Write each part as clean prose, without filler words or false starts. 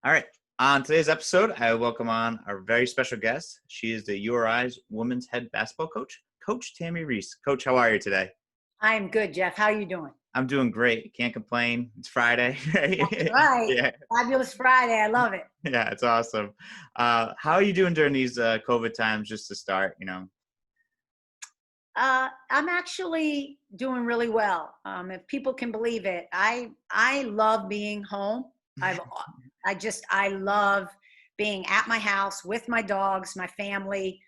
All right. On today's episode, I welcome on our very special guest. She is the URI's women's head basketball coach, Coach Tammi Reiss. Coach, how are you today? I'm good, Jeff. How are you doing? I'm doing great. Can't complain. It's Friday, That's right? right. Yeah, Fabulous Friday. I love it. yeah, it's awesome. How are you doing during these COVID times? Just to start, I'm actually doing really well. If people can believe it, I love being home. I've I love being at my house with my dogs, my family,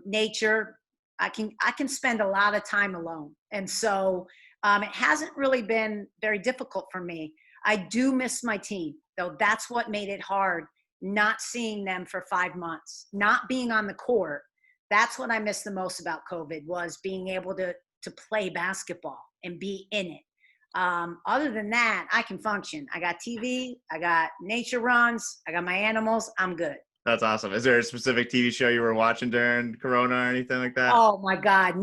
nature. I can spend a lot of time alone, and so it hasn't really been very difficult for me. I do miss my team, though. That's what made it hard. Not seeing them for 5 months, not being on the court. That's what I miss the most about COVID, was being able to play basketball and be in it. Other than that, I can function. I got TV, I got nature runs, I got my animals. I'm good. that's awesome. Is there a specific TV show you were watching during Corona or anything like that? Oh my God.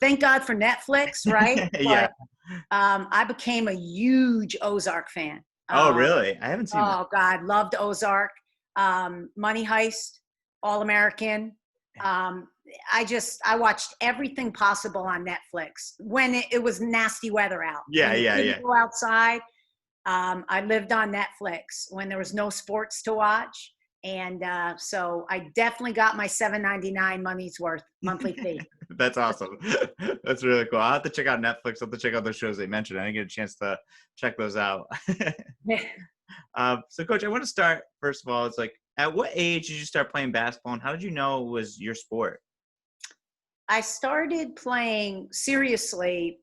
Thank God for Netflix, right? Yeah. But I became a huge Ozark fan. Oh, Um, really? I haven't seen that. oh God, loved Ozark. Money Heist, All American. Um, I watched everything possible on Netflix when it was nasty weather out. Yeah, When you yeah, yeah. couldn't go outside. I lived on Netflix when there was no sports to watch. And so I definitely got my $7.99 money's worth monthly fee. That's awesome. That's really cool. I'll have to check out Netflix. I'll have to check out those shows they mentioned. I didn't get a chance to check those out. So, Coach, I want to start, first of all, it's like, at what age did you start playing basketball, and how did you know it was your sport? I started playing seriously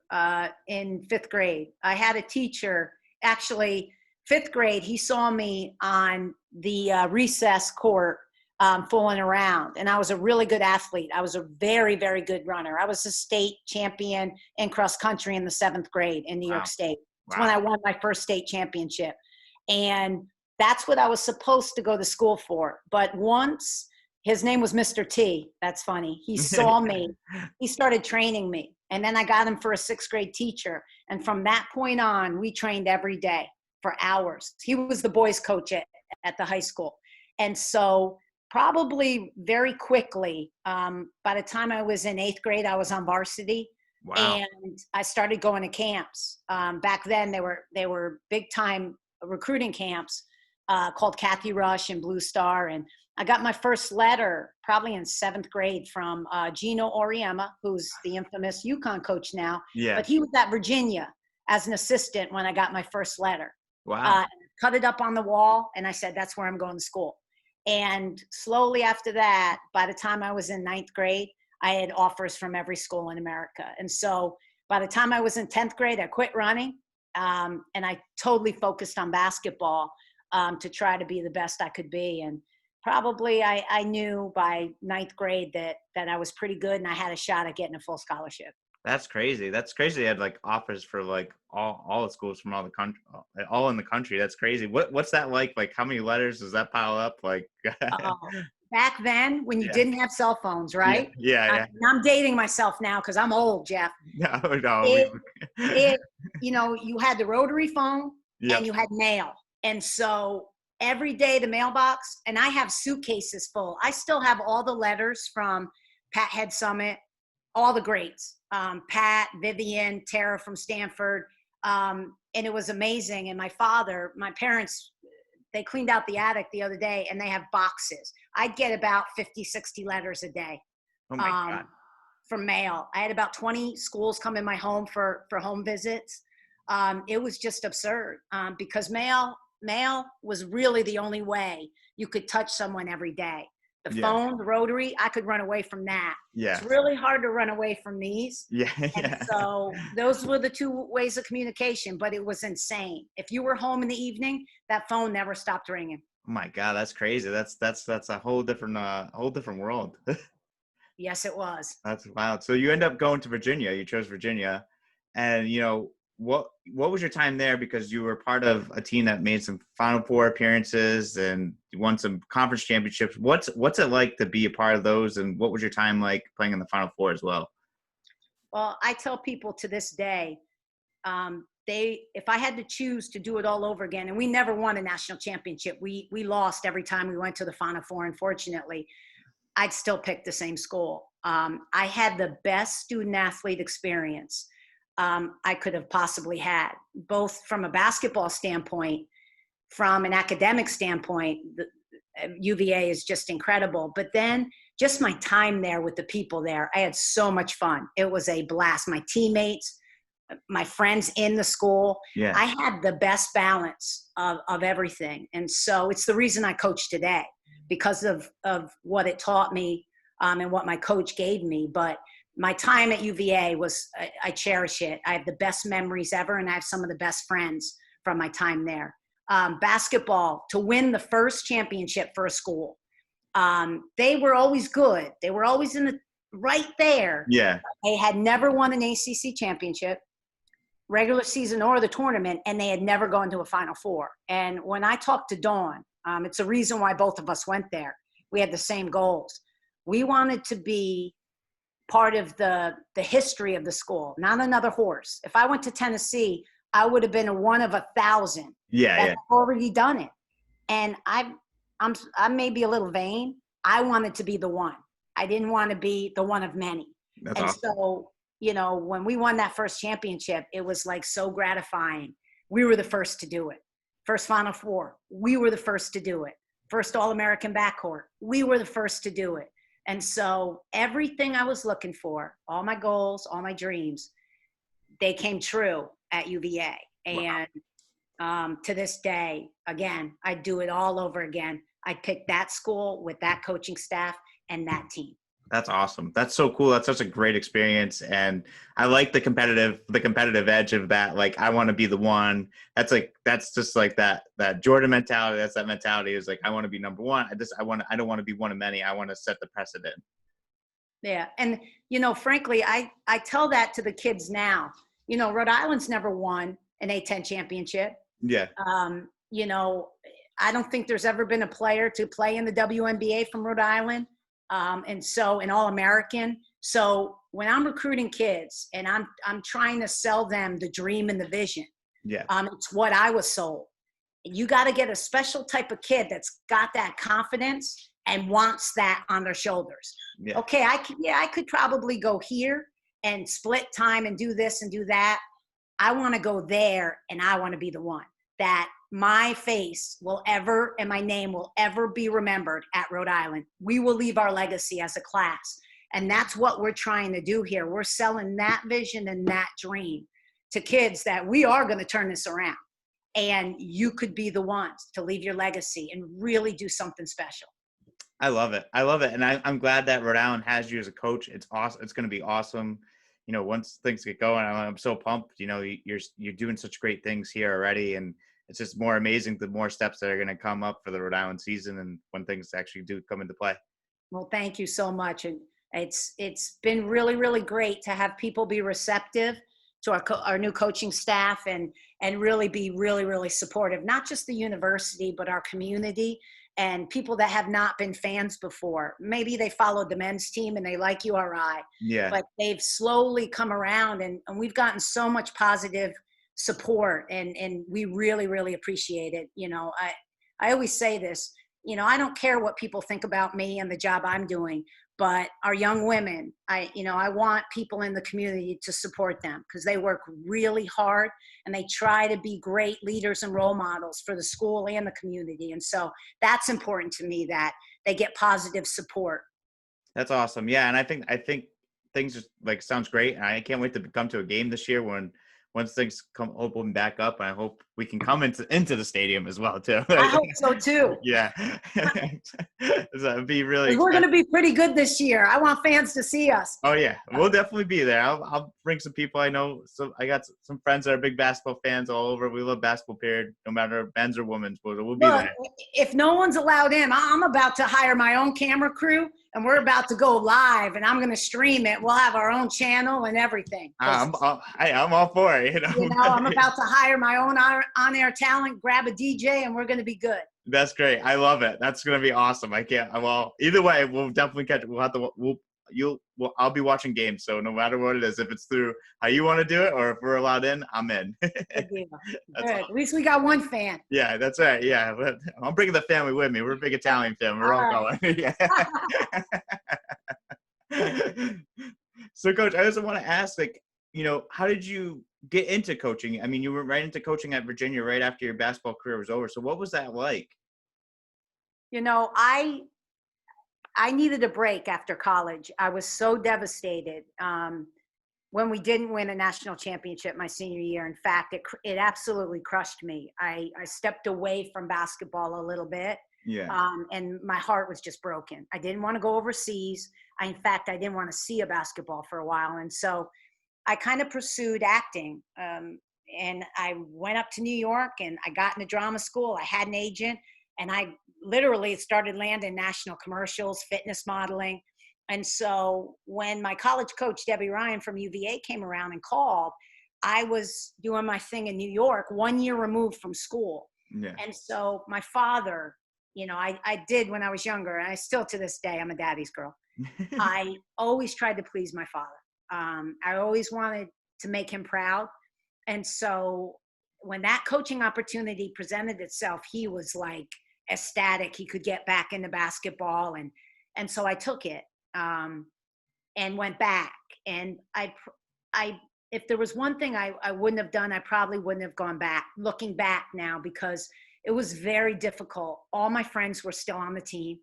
in fifth grade. I had a teacher, actually, fifth grade, he saw me on the recess court fooling around. And I was a really good athlete. I was a very, very good runner. I was a state champion in cross country in the seventh grade in New York Wow. State. It's when Wow. I won my first state championship. And that's what I was supposed to go to school for. But once, his name was Mr. T. That's funny. He saw me. He started training me. And then I got him for a sixth grade teacher. And from that point on, we trained every day for hours. He was the boys coach at the high school. And so probably very quickly, by the time I was in eighth grade, I was on varsity. Wow. And I started going to camps. Back then, they were big time recruiting camps called Kathy Rush and Blue Star. And I got my first letter probably in seventh grade from Gino Oriema, who's the infamous UConn coach now. Yeah. But he was at Virginia as an assistant when I got my first letter. Wow. Cut it up on the wall, and I said, that's where I'm going to school. And slowly after that, by the time I was in ninth grade, I had offers from every school in America. And so by the time I was in 10th grade, I quit running, and I totally focused on basketball to try to be the best I could be. And probably I knew by ninth grade that I was pretty good, and I had a shot at getting a full scholarship. That's crazy. That's crazy. They had like offers for like all the schools from all the country, all in the country. That's crazy. What's that like? Like, how many letters does that pile up? Like, Oh, back then when you Yeah. didn't have cell phones, right? Yeah. I'm dating myself now because I'm old, Jeff. No. You had the rotary phone Yep. and you had mail. And so every day the mailbox, and I have suitcases full. I still have all the letters from Pat Head Summit, all the greats, Pat, Vivian, Tara from Stanford. And it was amazing. And my parents, they cleaned out the attic the other day and they have boxes. I'd get about 50, 60 letters a day. Oh my God. From mail. I had about 20 schools come in my home for home visits. It was just absurd because mail was really the only way you could touch someone every day. The Yeah. phone, the rotary, I could run away from that. Yeah. It's really hard to run away from these. Yeah. And so those were the two ways of communication, but it was insane. If you were home in the evening, that phone never stopped ringing. Oh my God, that's crazy. That's a whole different world. Yes, it was. That's wild. So you end up going to Virginia. You chose Virginia, and what was your time there? Because you were part of a team that made some Final Four appearances and you won some conference championships. What's it like to be a part of those? And what was your time like playing in the Final Four as well? Well, I tell people to this day, if I had to choose to do it all over again, and we never won a national championship, we lost every time we went to the Final Four, unfortunately, I'd still pick the same school. I had the best student athlete experience I could have possibly had, both from a basketball standpoint, from an academic standpoint. The UVA is just incredible, but then just my time there with the people there, I had so much fun. It was a blast. My teammates, my friends in the school, Yeah. I had the best balance of everything. And so it's the reason I coach today, because of what it taught me and what my coach gave me. But my time at UVA I cherish it. I have the best memories ever, and I have some of the best friends from my time there. Basketball, to win the first championship for a school, they were always good. They were always right there. Yeah. They had never won an ACC championship, regular season or the tournament, and they had never gone to a Final Four. And when I talked to Dawn, it's a reason why both of us went there. We had the same goals. We wanted to be part of the history of the school, not another horse. If I went to Tennessee, I would have been a one of 1,000. Yeah. I've already done it. And I may be a little vain. I wanted to be the one. I didn't want to be the one of many. That's and awesome. So, when we won that first championship, it was like so gratifying. We were the first to do it. First Final Four, we were the first to do it. First All-American backcourt, we were the first to do it. And so everything I was looking for, all my goals, all my dreams, they came true at UVA. And to this day, again, I'd do it all over again. I'd pick that school with that coaching staff and that team. That's awesome. That's so cool. That's such a great experience. And I like the competitive edge of that. Like, I want to be the one. That's just like that Jordan mentality. That's that mentality is like, I want to be number one. I don't want to be one of many. I want to set the precedent. Yeah. And, frankly, I tell that to the kids now. Rhode Island's never won an A-10 championship. Yeah. I don't think there's ever been a player to play in the WNBA from Rhode Island. And so an All-American. So when I'm recruiting kids and I'm trying to sell them the dream and the vision, it's what I was sold. You got to get a special type of kid that's got that confidence and wants that on their shoulders. Yeah. Okay, I could probably go here and split time and do this and do that. I want to go there, and I want to be the one that my face and my name will ever be remembered at Rhode Island. We will leave our legacy as a class. And that's what we're trying to do here. We're selling that vision and that dream to kids that we are going to turn this around. And you could be the ones to leave your legacy and really do something special. I love it. And I'm glad that Rhode Island has you as a coach. It's awesome. It's going to be awesome. Once things get going, I'm so pumped. You're doing such great things here already. And it's just more amazing, the more steps that are going to come up for the Rhode Island season and when things actually do come into play. Well, thank you so much. And it's been really, really great to have people be receptive to our new coaching staff and really be really, really supportive, not just the university, but our community and people that have not been fans before. Maybe they followed the men's team and they like URI, but they've slowly come around and we've gotten so much positive support and we really, really appreciate it. I always say this, I don't care what people think about me and the job I'm doing, but our young women, I want people in the community to support them because they work really hard and they try to be great leaders and role models for the school and the community. And so that's important to me, that they get positive support. That's awesome. Yeah. And I think things just sounds great. And I can't wait to come to a game this year once things open back up. I hope we can come into the stadium as well too. I hope so too. Yeah. That'd be really. We're going to be pretty good this year. I want fans to see us. Oh yeah, we'll definitely be there. I'll bring some people I know. So I got some friends that are big basketball fans all over. We love basketball period, no matter men's or women's. We'll be there. If no one's allowed in, I'm about to hire my own camera crew. And we're about to go live, and I'm going to stream it. We'll have our own channel and everything. I'm all for it. I'm about to hire my own on-air talent, grab a DJ, and we're going to be good. That's great. I love it. That's going to be awesome. I can't. Well, either way, we'll definitely catch. I'll be watching games. So no matter what it is, if it's through how you want to do it or if we're allowed in, I'm in. Good deal. That's Good. At least we got one fan. Yeah, that's right. Yeah, but I'm bringing the family with me. We're a big Italian family. We're all going. Yeah. So, Coach, I also want to ask, like, how did you get into coaching? I mean, you went right into coaching at Virginia right after your basketball career was over. So, what was that like? I needed a break after college. I was so devastated when we didn't win a national championship my senior year. In fact, it absolutely crushed me. I stepped away from basketball a little bit. Yeah. And my heart was just broken. I didn't want to go overseas. In fact, I didn't want to see a basketball for a while. And so I kind of pursued acting. And I went up to New York and I got into drama school. I had an agent and I literally started landing national commercials, fitness modeling. And so when my college coach, Debbie Ryan from UVA, came around and called, I was doing my thing in New York, 1 year removed from school. Yeah. And so my father, I did when I was younger, and I still to this day, I'm a daddy's girl. I always tried to please my father. I always wanted to make him proud. And so when that coaching opportunity presented itself, he was like ecstatic. He could get back into basketball. And so I took it and went back. And if there was one thing I wouldn't have done, I probably wouldn't have gone back, looking back now, because it was very difficult. All my friends were still on the team.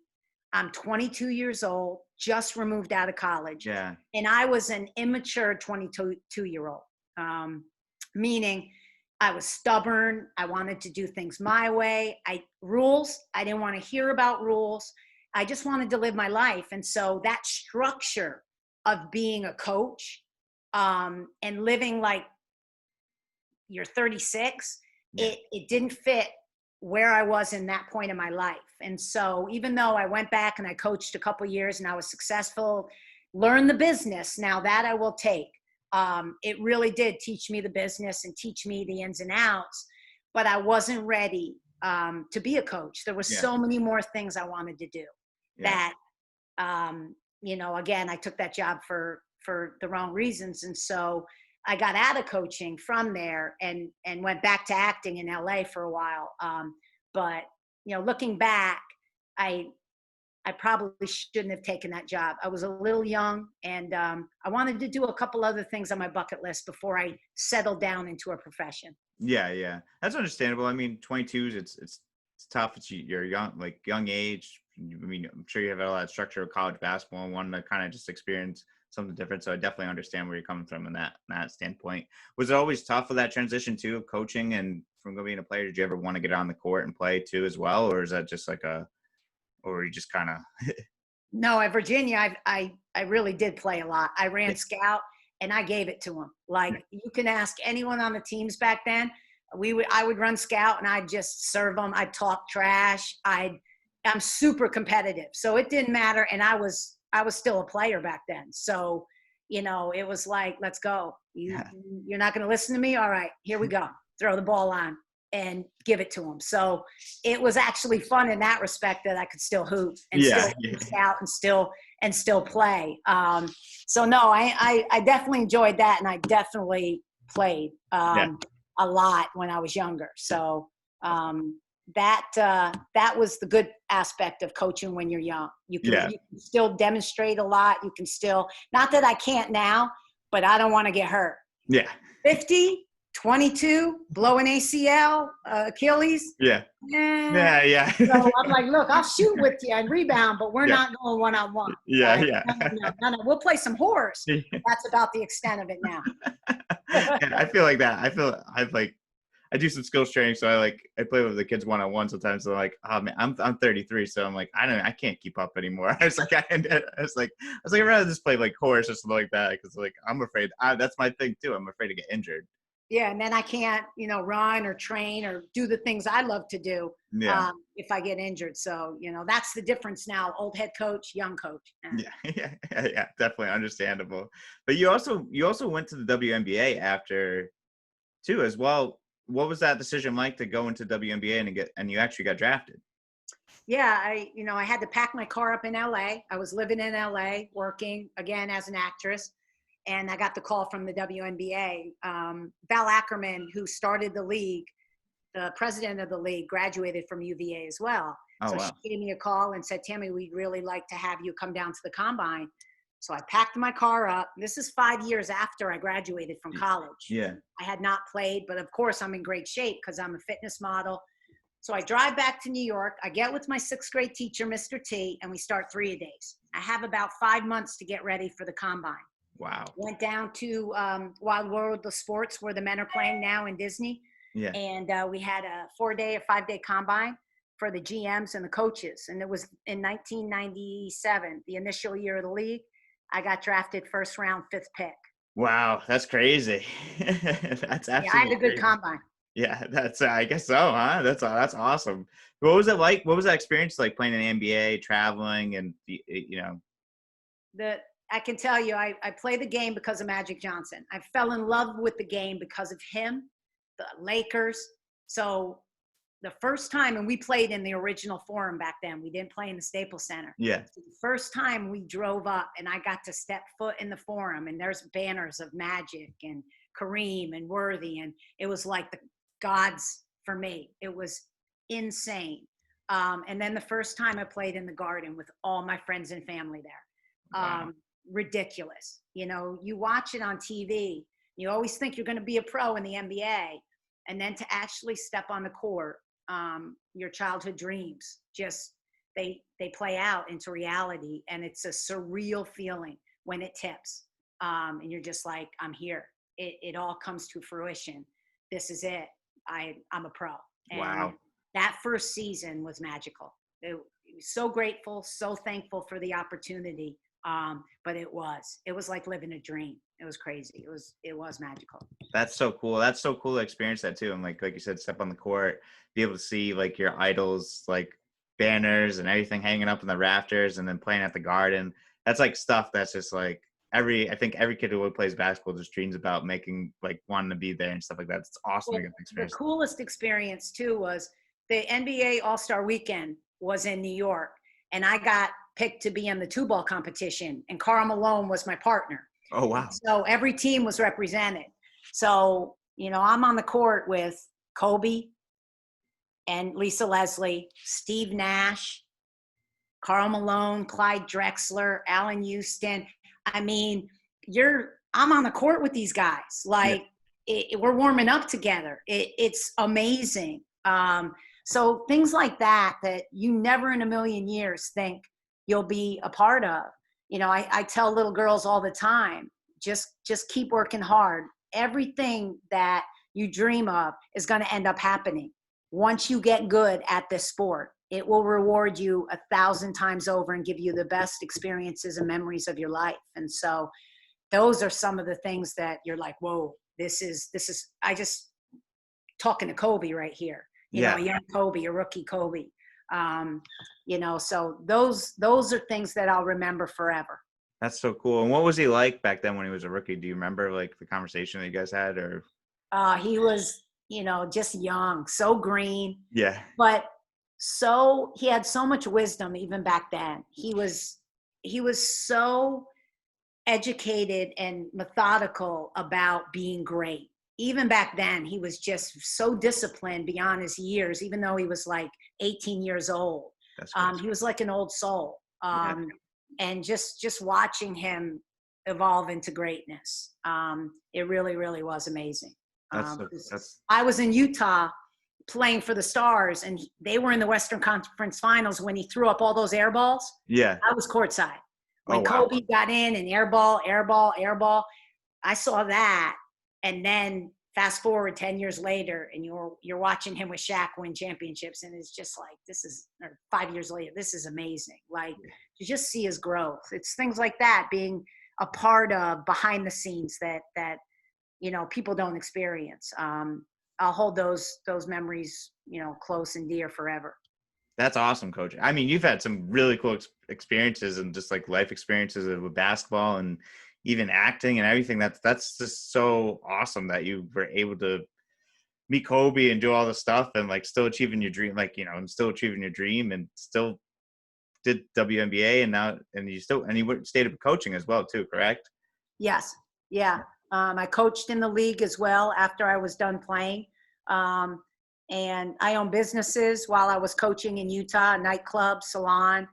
I'm 22 years old, just removed out of college. Yeah. And I was an immature 22-year-old, meaning I was stubborn. I wanted to do things my way. I didn't want to hear about rules. I just wanted to live my life. And so that structure of being a coach and living like you're 36, Yeah. it didn't fit where I was in that point in my life. And so even though I went back and I coached a couple of years and I was successful, learned the business, now that I will take. It really did teach me the business and teach me the ins and outs, but I wasn't ready to be a coach. There were so many more things I wanted to do that, again, I took that job for the wrong reasons. And so I got out of coaching from there and went back to acting in LA for a while. But looking back, I probably shouldn't have taken that job. I was a little young and I wanted to do a couple other things on my bucket list before I settled down into a profession. Yeah. That's understandable. I mean, 22s, it's tough. You're young age. I mean, I'm sure you have a lot of structure of college basketball and wanted to kind of just experience something different. So I definitely understand where you're coming from in that standpoint. Was it always tough with that transition too, of coaching and from being a player? Did you ever want to get on the court and play too as well? Or is that just or you just kind of? No, at Virginia, I really did play a lot. I ran scout and I gave it to them. Like you can ask anyone on the teams back then. I would run scout and I'd just serve them. I'd talk trash. I'm super competitive. So it didn't matter. And I was still a player back then. So, it was like, let's go. You're not going to listen to me? All right, here we go. Throw the ball on and give it to them. So it was actually fun in that respect that I could still hoop and still scout and still play. So no, I definitely enjoyed that. And I definitely played a lot when I was younger. So that was the good aspect of coaching when you're young. You can still demonstrate a lot. You can still, not that I can't now, but I don't want to get hurt. Yeah. 50, 22, blow an ACL, Achilles. Yeah. Yeah. So I'm like, look, I'll shoot with you and rebound, but we're not going one-on-one. Yeah. No. We'll play some horse. That's about the extent of it now. I feel like that. I do some skills training, so I play with the kids one-on-one sometimes. So like, oh man, I'm 33, so I'm like, I can't keep up anymore. I was like, I'd rather just play like horse or something like that, because like I'm afraid. That's my thing too. I'm afraid to get injured. Yeah, and then I can't, run or train or do the things I love to do if I get injured. So, that's the difference now. Old head coach, young coach. Yeah, definitely understandable. But you also went to the WNBA after too as well. What was that decision like to go into WNBA and you actually got drafted? Yeah, I had to pack my car up in LA. I was living in LA, working again as an actress, and I got the call from the WNBA. Val Ackerman, who started the league, the president of the league, graduated from UVA as well. Oh, So she wow. gave me a call and said, Tammi, we'd really like to have you come down to the combine. So I packed my car up. This is 5 years after I graduated from college. Yeah. I had not played, but of course I'm in great shape because I'm a fitness model. So I drive back to New York. I get with my sixth grade teacher, Mr. T, and we start 3-a-days. I have about 5 months to get ready for the combine. Wow. Went down to Wild World of Sports, where the men are playing now in Disney. Yeah. And we had a 4-day or 5-day combine for the GMs and the coaches. And it was in 1997, the initial year of the league. I got drafted first round, 5th pick. Wow. That's crazy. That's absolutely Yeah, I had a good crazy. combine. Yeah, that's I guess so, huh? That's awesome. What was it like? What was that experience like playing in the NBA, traveling, and I can tell you, I play the game because of Magic Johnson. I fell in love with the game because of him, the Lakers. So the first time, and we played in the original Forum back then. We didn't play in the Staples Center. Yeah. So the first time we drove up and I got to step foot in the Forum, and there's banners of Magic and Kareem and Worthy, and it was like the gods for me. It was insane. And then the first time I played in the Garden with all my friends and family there. Wow. Ridiculous. You watch it on TV. You always think you're going to be a pro in the NBA. And then to actually step on the court, your childhood dreams just, they play out into reality. And it's a surreal feeling when it tips. And you're just like, I'm here. It all comes to fruition. This is it. I'm a pro. And Wow. that first season was magical. It was so grateful, so thankful for the opportunity. But it was like living a dream. It was crazy. It was magical. That's so cool. That's so cool to experience that too. And like you said, step on the court, be able to see like your idols, like banners and everything hanging up in the rafters, and then playing at the Garden. That's like stuff that's just like I think every kid who plays basketball just dreams about making, like, wanting to be there and stuff like that. It's awesome to get the The experience. coolest experience too was the NBA All-Star Weekend was in New York, and I got picked to be in the 2-ball competition, and Karl Malone was my partner. Oh, wow. So every team was represented. So, I'm on the court with Kobe and Lisa Leslie, Steve Nash, Karl Malone, Clyde Drexler, Allen Houston. I mean, I'm on the court with these guys. Like, we're warming up together. It's amazing. So things like that you never in a million years think you'll be a part of. I tell little girls all the time, just keep working hard. Everything that you dream of is going to end up happening. Once you get good at this sport, it will reward you 1,000 times over and give you the best experiences and memories of your life. And so those are some of the things that you're like, whoa, this is, I just talking to Kobe right here, a young Kobe, a rookie Kobe. So those are things that I'll remember forever. That's so cool. And what was he like back then when he was a rookie? Do you remember like the conversation that you guys had, or? He was, just young, so green. Yeah. But he had so much wisdom even back then. He was so educated and methodical about being great. Even back then, he was just so disciplined beyond his years, even though he was like 18 years old. He was like an old soul. And just watching him evolve into greatness, it really, really was amazing. I was in Utah playing for the Stars, and they were in the Western Conference Finals when he threw up all those air balls. Yeah. I was courtside. When Kobe got in and air ball, I saw that. And then fast forward 10 years later, and you're watching him with Shaq win championships, and it's just like, or 5 years later, this is amazing. Like, you just see his growth. It's things like that, being a part of behind the scenes that people don't experience. I'll hold those memories, close and dear forever. That's awesome, Coach. I mean, you've had some really cool experiences and just like life experiences with basketball and even acting and everything. That's just so awesome that you were able to meet Kobe and do all the stuff and like still achieving your dream, like, you know, and still achieving your dream and still did WNBA and now, and you still, and you stayed up coaching as well too, correct? Yes. Yeah. I coached in the league as well after I was done playing. Um, and I own businesses while I was coaching in Utah, a nightclub, salon.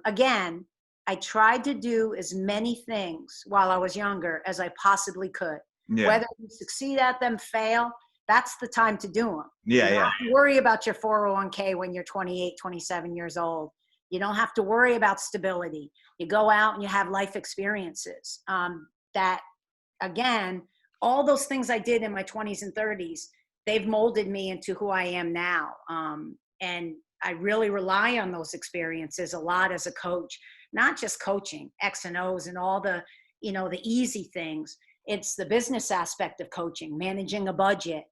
Again, I tried to do as many things while I was younger as I possibly could. Yeah. Whether you succeed at them, fail, that's the time to do them. Yeah. You don't Yeah. have to worry about your 401k when you're 28, 27 years old. You don't have to worry about stability. You go out and you have life experiences. That, again, all those things I did in my 20s and 30s, they've molded me into who I am now. And I really rely on those experiences a lot as a coach, not just coaching X and O's and all the, you know, the easy things. It's the business aspect of coaching, managing a budget.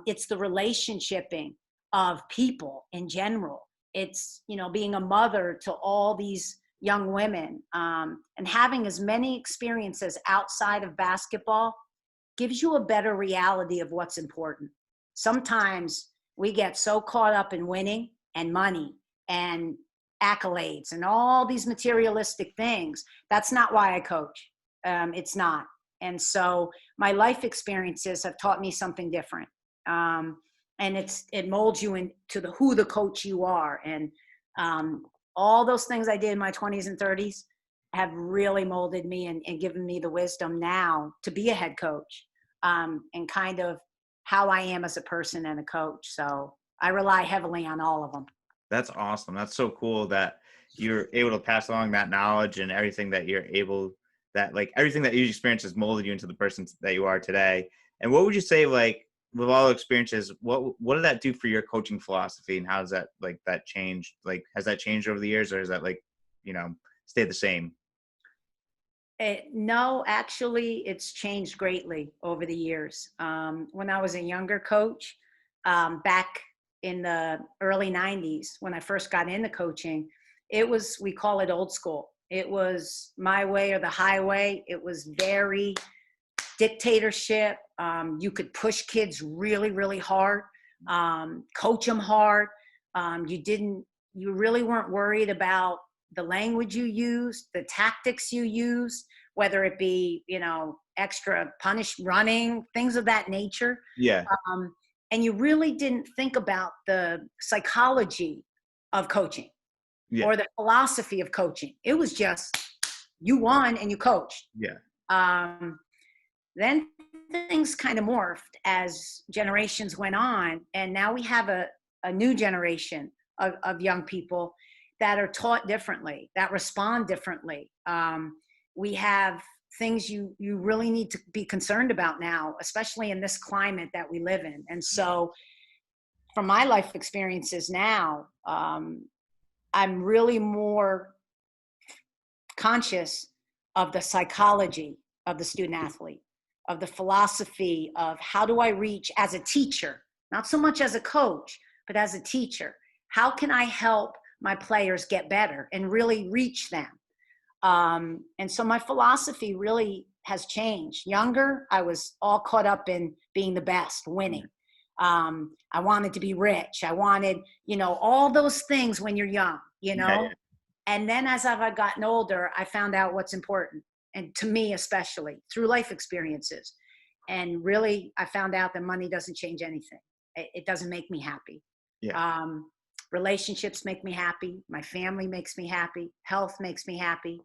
It's the relationshiping of people in general. It's, you know, being a mother to all these young women, and having as many experiences outside of basketball gives you a better reality of what's important. Sometimes we get so caught up in winning and money and accolades and all these materialistic things. That's not why I coach. It's not. And so my life experiences have taught me something different. And it molds you into who the coach you are. And all those things I did in my 20s and 30s have really molded me and given me the wisdom now to be a head coach, and kind of how I am as a person and a coach. So I rely heavily on all of them. That's awesome. That's so cool that you're able to pass along that knowledge and everything that you're able, that like everything that you experienced has molded you into the person that you are today. And what would you say, like, with all the experiences, what did that do for your coaching philosophy, and how does that, like, that changed? Like, has that changed over the years, or is that, like, you know, stayed the same? No, actually, it's changed greatly over the years. When I was a younger coach, back in the early 90s, when I first got into coaching, it was, we call it old school. It was my way or the highway. It was very dictatorship. You could push kids really, really hard, coach them hard. You really weren't worried about the language you used, the tactics you used, whether it be, you know, extra punish running, things of that nature. Yeah. And you really didn't think about the psychology of coaching, Yeah. or the philosophy of coaching. It was just, you won and you coached. Yeah. Then things kind of morphed as generations went on. And now we have a new generation of young people that are taught differently, that respond differently. We have things you really need to be concerned about now, especially in this climate that we live in. And so from my life experiences now, I'm really more conscious of the psychology of the student athlete, of the philosophy of how do I reach as a teacher, not so much as a coach, but as a teacher. How can I help my players get better and really reach them? And so my philosophy really has changed. Younger, I was all caught up in being the best, winning. I wanted to be rich. I wanted, you know, all those things when you're young, you know. Yeah. And then as I've gotten older, I found out what's important. And to me, especially through life experiences. And really, I found out that money doesn't change anything. It doesn't make me happy. Yeah. Relationships make me happy. My family makes me happy. Health makes me happy.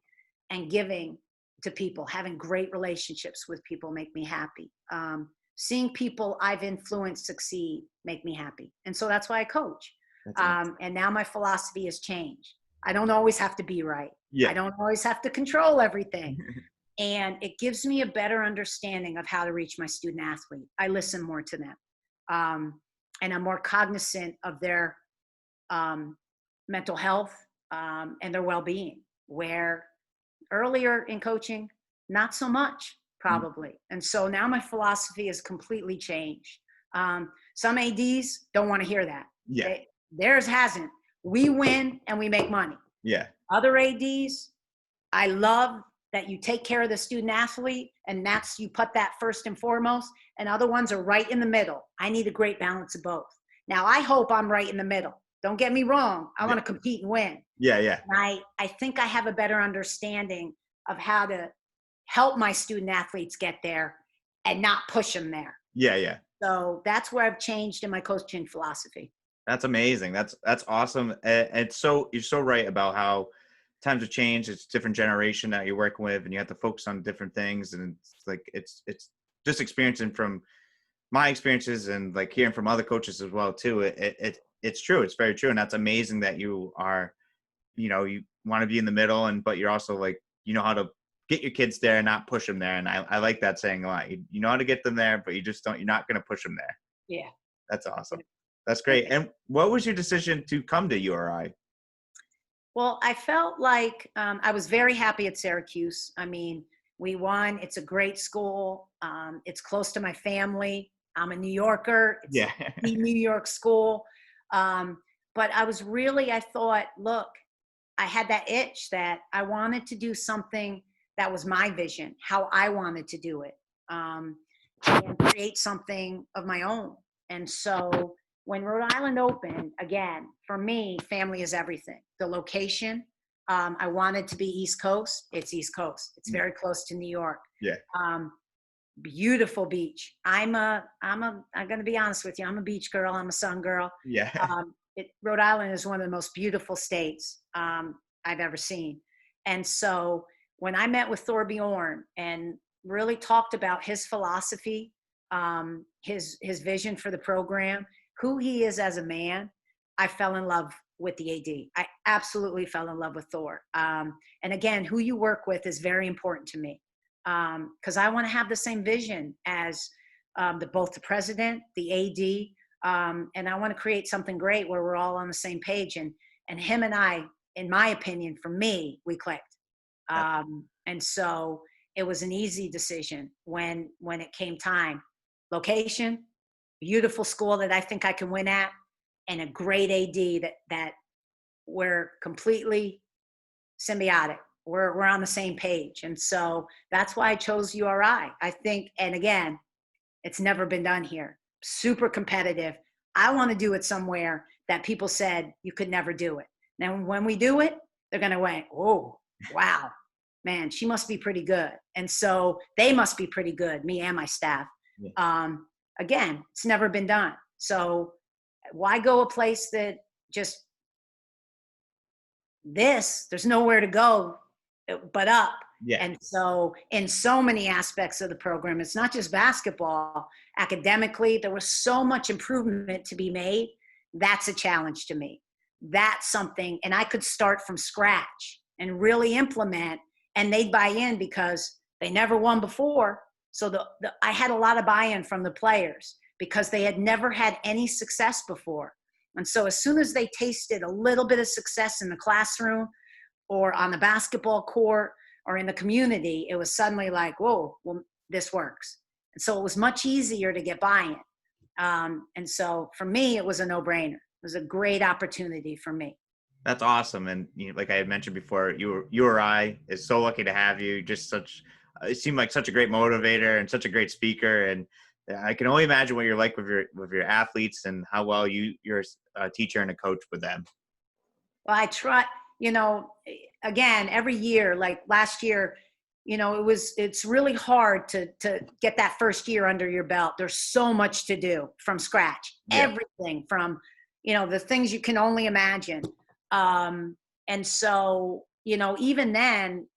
And giving to people, having great relationships with people make me happy. Seeing people I've influenced succeed make me happy. And so that's why I coach. And now my philosophy has changed. I don't always have to be right. Yeah. I don't always have to control everything. And it gives me a better understanding of how to reach my student athlete. I listen more to them. And I'm more cognizant of their mental health and their well-being, where earlier in coaching, not so much, probably. And so now my philosophy has completely changed. Some ADs don't want to hear that. Yeah. Theirs hasn't. We win and we make money. Yeah. Other ADs, I love that you take care of the student athlete, and that's, you put that first and foremost, and other ones are right in the middle. I need a great balance of both. Now, I hope I'm right in the middle. Don't get me wrong. I want to compete and win. Yeah, yeah. And I think I have a better understanding of how to help my student athletes get there and not push them there. Yeah, yeah. So that's where I've changed in my coaching philosophy. That's amazing. That's awesome. And so you're so right about how times have changed. It's a different generation that you're working with, and you have to focus on different things. And it's like it's just experiencing from my experiences and like hearing from other coaches as well too. It's true. It's very true, and that's amazing that you are, you want to be in the middle, and but you're also like how to get your kids there and not push them there. And I like that saying a lot. You know how to get them there, but you just don't. You're not going to push them there. Yeah. That's awesome. That's great. And what was your decision to come to URI? Well, I felt like I was very happy at Syracuse. I mean, we won. It's a great school. It's close to my family. I'm a New Yorker. It's a New York school. But I thought, look, I had that itch that I wanted to do something that was my vision, how I wanted to do it, and create something of my own. And so when Rhode Island opened, again, for me, family is everything. The location, I wanted to be East Coast. It's East Coast. It's very close to New York. Yeah. Beautiful beach. I'm going to be honest with you. I'm a beach girl. I'm a sun girl. Yeah. Rhode Island is one of the most beautiful states I've ever seen. And so when I met with Thor Bjorn and really talked about his philosophy, his vision for the program, who he is as a man, I fell in love with the AD. I absolutely fell in love with Thor. And again, who you work with is very important to me, because I want to have the same vision as both the president, the AD, and I want to create something great where we're all on the same page. And him and I, in my opinion, for me, we clicked. And so it was an easy decision when it came time. Location, beautiful school that I think I can win at, and a great AD that we're completely symbiotic. We're on the same page. And so that's why I chose URI. I think, and again, it's never been done here. Super competitive. I want to do it somewhere that people said you could never do it. Now, when we do it, they're going to go, oh, wow, man, she must be pretty good. And so they must be pretty good, me and my staff. Yeah. Again, it's never been done. So why go a place that just there's nowhere to go but up. Yeah. And so in so many aspects of the program, it's not just basketball. Academically, there was so much improvement to be made. That's a challenge to me. That's something, and I could start from scratch and really implement, and they'd buy in because they never won before. So I had a lot of buy-in from the players because they had never had any success before. And so as soon as they tasted a little bit of success in the classroom or on the basketball court or in the community, it was suddenly like, whoa, well, this works. And so it was much easier to get buy-in. And so for me, it was a no-brainer. It was a great opportunity for me. That's awesome. And like I had mentioned before, URI is so lucky to have you. It seemed like such a great motivator and such a great speaker. And I can only imagine what you're like with your athletes and how well you're a teacher and a coach with them. Well, I try, again, every year, like last year, it's really hard to get that first year under your belt. There's so much to do from scratch, everything from, the things you can only imagine. And so, even then,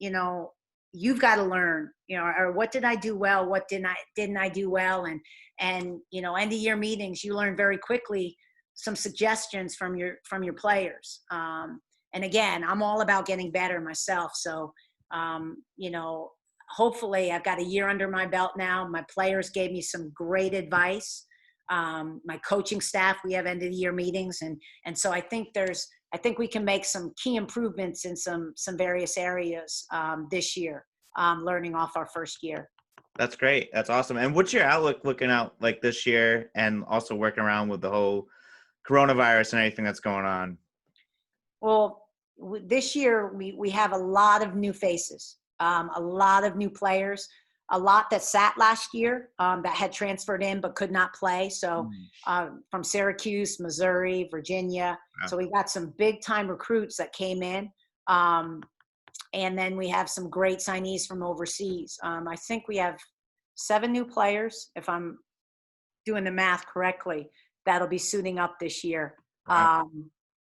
you've got to learn, or what did I do well? What didn't I do well? And end of year meetings, you learn very quickly some suggestions from your players. And again, I'm all about getting better myself. So, hopefully I've got a year under my belt now. My players gave me some great advice. My coaching staff, we have end of the year meetings. And so I think we can make some key improvements in some various areas this year, learning off our first year. That's great. That's awesome. And what's your outlook looking out like this year and also working around with the whole coronavirus and everything that's going on? Well, this year we have a lot of new faces. A lot of new players, a lot that sat last year that had transferred in but could not play. So from Syracuse, Missouri, Virginia. Wow. So we got some big time recruits that came in. And then we have some great signees from overseas. I think we have 7 new players, if I'm doing the math correctly, that'll be suiting up this year. Wow.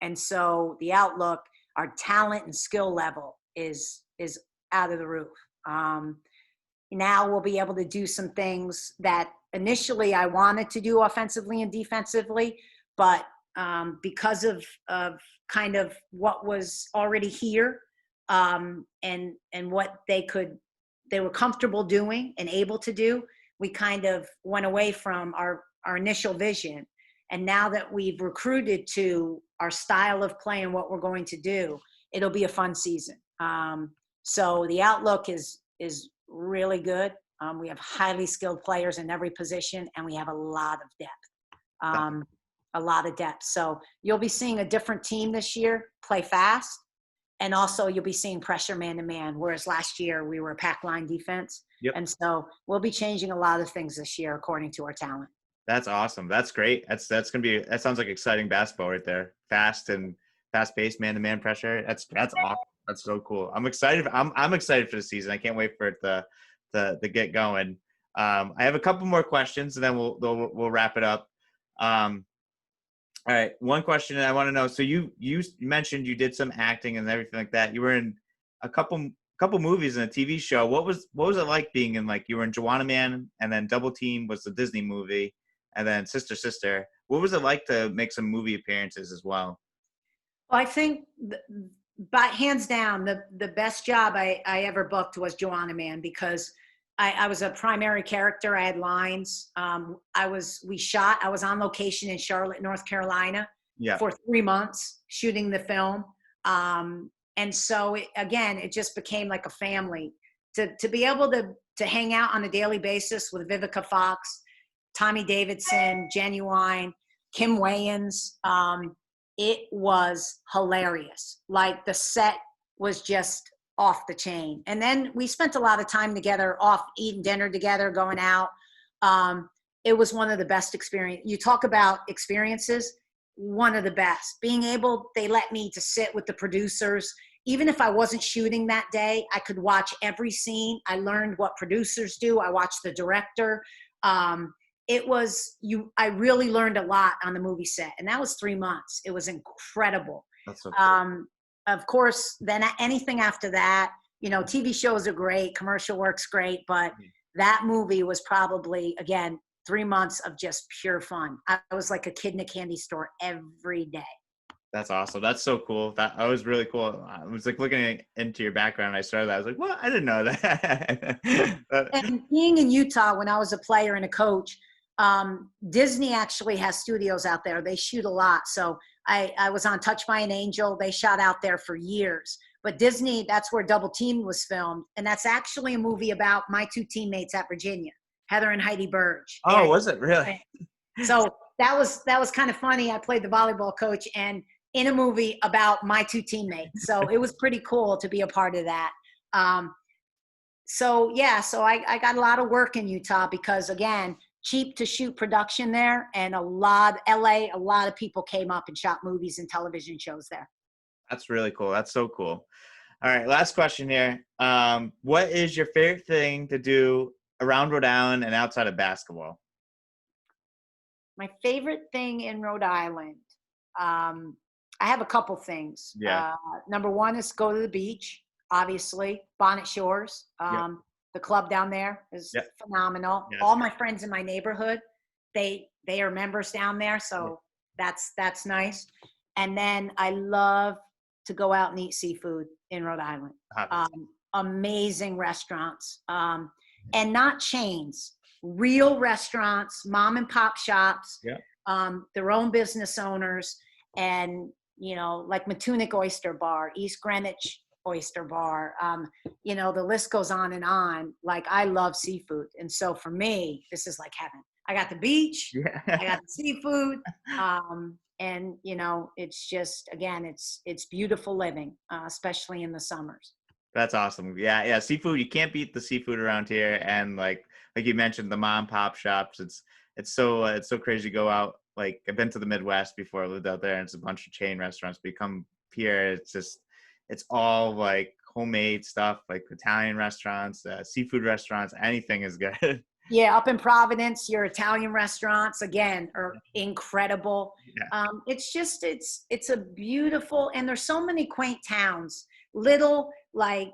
And so the outlook, our talent and skill level is out of the roof. Now we'll be able to do some things that initially I wanted to do offensively and defensively, but because of kind of what was already here, and what they were comfortable doing and able to do, we kind of went away from our initial vision. And now that we've recruited to our style of play and what we're going to do, it'll be a fun season. So the outlook is really good. We have highly skilled players in every position, and we have a lot of depth. A lot of depth. So you'll be seeing a different team this year play fast. And also you'll be seeing pressure man-to-man, whereas last year we were a pack line defense. Yep. And so we'll be changing a lot of things this year according to our talent. That's awesome. That's great. That sounds like exciting basketball right there. Fast-paced man-to-man pressure. That's awesome. That's so cool. I'm excited. I'm excited for the season. I can't wait for it to get going. I have a couple more questions, and then we'll wrap it up. All right. One question I want to know. So you mentioned you did some acting and everything like that. You were in a couple movies and a TV show. What was it like being in, like, you were in Joanna Man, and then Double Team was the Disney movie, and then Sister Sister. What was it like to make some movie appearances as well? Well, I think by hands down, the best job I ever booked was Joanna Man, because I was a primary character. I had lines. I was on location in Charlotte, North Carolina for 3 months shooting the film. And so it just became like a family to be able to hang out on a daily basis with Vivica Fox, Tommy Davidson, Genuine, Kim Wayans. It was hilarious. Like, the set was just off the chain. And then we spent a lot of time together, eating dinner together, going out. It was one of the best experiences. You talk about experiences, one of the best. They let me to sit with the producers. Even if I wasn't shooting that day, I could watch every scene. I learned what producers do. I watched the director. I really learned a lot on the movie set. And that was 3 months. It was incredible. That's so cool. Of course, then anything after that, TV shows are great, commercial work's great, but that movie was probably, again, 3 months of just pure fun. I was like a kid in a candy store every day. That's awesome. That's so cool. That was really cool. I was like looking into your background. I started that. I was like, what? I didn't know that. And being in Utah when I was a player and a coach, Disney actually has studios out there. They shoot a lot. So I was on Touched by an Angel. They shot out there for years. But Disney, that's where Double Team was filmed. And that's actually a movie about my 2 teammates at Virginia, Heather and Heidi Burge. Oh, was it really? So that was kind of funny. I played the volleyball coach and in a movie about my 2 teammates. So it was pretty cool to be a part of that. So I got a lot of work in Utah because, again, cheap to shoot production there, and a lot of people came up and shot movies and television shows there. That's really cool. That's so cool. All right, last question here. What is your favorite thing to do around Rhode Island and outside of basketball? My favorite thing in Rhode Island, I have a couple things. Yeah. Number one is go to the beach, obviously, Bonnet Shores. The club down there is phenomenal. Yes. All my friends in my neighborhood, they are members down there, so that's nice. And then I love to go out and eat seafood in Rhode Island. Amazing restaurants, and not chains, real restaurants, mom and pop shops, their own business owners, and like Matunic Oyster Bar, East Greenwich Oyster Bar, the list goes on and on. Like, I love seafood, and so for me, this is like heaven. I got the beach, I got the seafood, and it's just, again, it's beautiful living, especially in the summers. That's awesome. Yeah, yeah. Seafood, you can't beat the seafood around here. And like you mentioned, the mom and pop shops. It's so crazy to go out. Like I've been to the Midwest before. I lived out there, and it's a bunch of chain restaurants. But you come here, it's all like homemade stuff, like Italian restaurants, seafood restaurants. Anything is good. Yeah, up in Providence, your Italian restaurants again are incredible. Yeah, It's a beautiful, and there's so many quaint towns, little like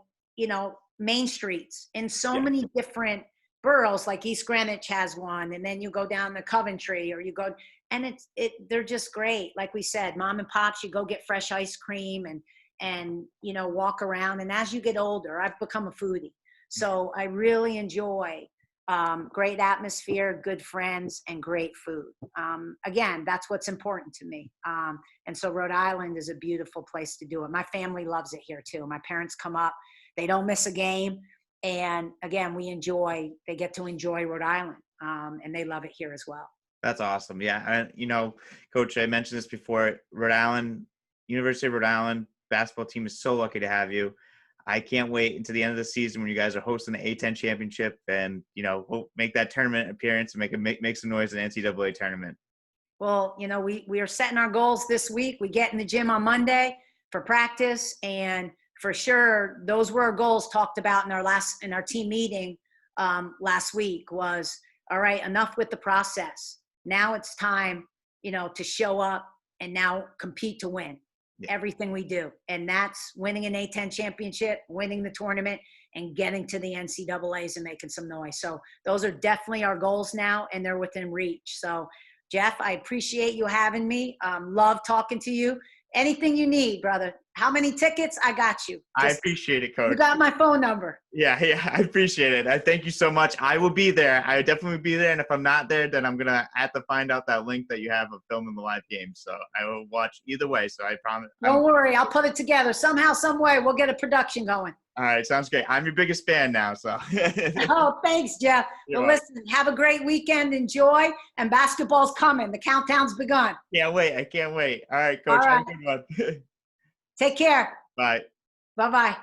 main streets in so yeah. many different boroughs. Like East Greenwich has one, and then you go down to Coventry, or you go, and they're just great. Like we said, mom and pops, you go get fresh ice cream and walk around. And as you get older, I've become a foodie, so I really enjoy great atmosphere, good friends, and great food. Again, that's what's important to me. And so Rhode Island is a beautiful place to do it. My family loves it here too. My parents come up, they don't miss a game. And again, they get to enjoy Rhode Island, and they love it here as well. That's awesome. Yeah. And, Coach, I mentioned this before, Rhode Island, University of Rhode Island basketball team is so lucky to have you. I can't wait until the end of the season when you guys are hosting the A10 championship and, we'll make that tournament appearance and make some noise in the NCAA tournament. Well, we are setting our goals this week. We get in the gym on Monday for practice, and for sure, those were our goals talked about in our team meeting last week. Was all right. Enough with the process. Now it's time, to show up and now compete to win everything we do, and that's winning an A10 championship, winning the tournament, and getting to the NCAAs and making some noise. So those are definitely our goals now, and they're within reach. So Jeff, I appreciate you having me. Love talking to you. Anything you need, brother. How many tickets? I got you. I appreciate it, Coach. You got my phone number. Yeah, I appreciate it. I thank you so much. I will be there. I definitely will be there. And if I'm not there, then I'm going to have to find out that link that you have of filming the live game. So I will watch either way. So I promise. Don't worry. I'll put it together. Somehow, some way, we'll get a production going. All right. Sounds great. I'm your biggest fan now. So. Oh, thanks, Jeff. Well, listen, have a great weekend. Enjoy. And basketball's coming. The countdown's begun. Can't wait. I can't wait. All right, Coach. All right. Have a good one. Take care. Bye. Bye-bye.